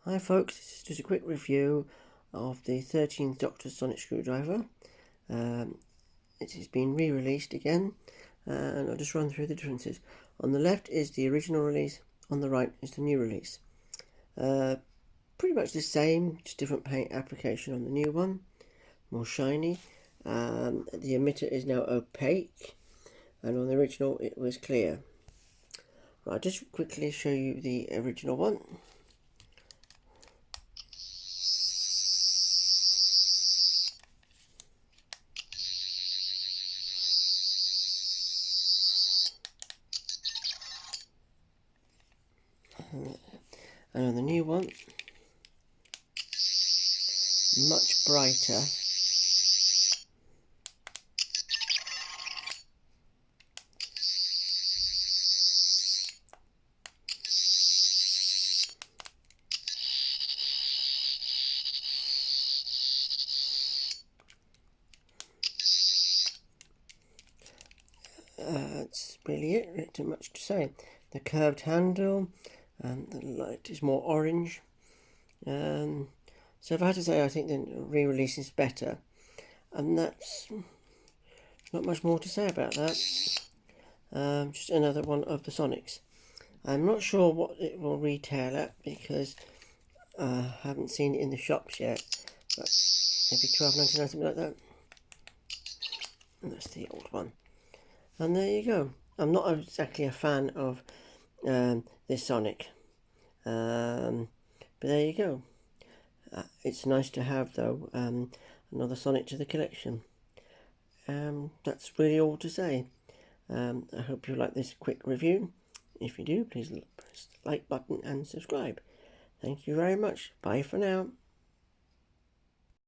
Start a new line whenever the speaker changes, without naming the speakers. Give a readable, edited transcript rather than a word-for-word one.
Hi folks, this is just a quick review of the 13th Doctor Sonic Screwdriver. It has been re-released again, and I'll just run through the differences. On the left is the original release, on the right is the new release. Pretty much the same, just different paint application on the new one, more shiny. The emitter is now opaque, and on the original it was clear. Right, I'll just quickly show you the original one. And on the new one, much brighter. That's really it, not too much to say. The curved handle, and the light is more orange. So if I had to say, I think the re-release is better, and that's not much more to say about that. Just another one of the Sonics. I'm not sure what it will retail at because I haven't seen it in the shops yet, but maybe £12.99, something like that. And that's the old one. And there you go. I'm not exactly a fan of this Sonic, but there you go. It's nice to have, though, another Sonic to the collection. That's really all to say. I hope you like this quick review. If you do, please press the like button and subscribe. Thank you very much. Bye for now.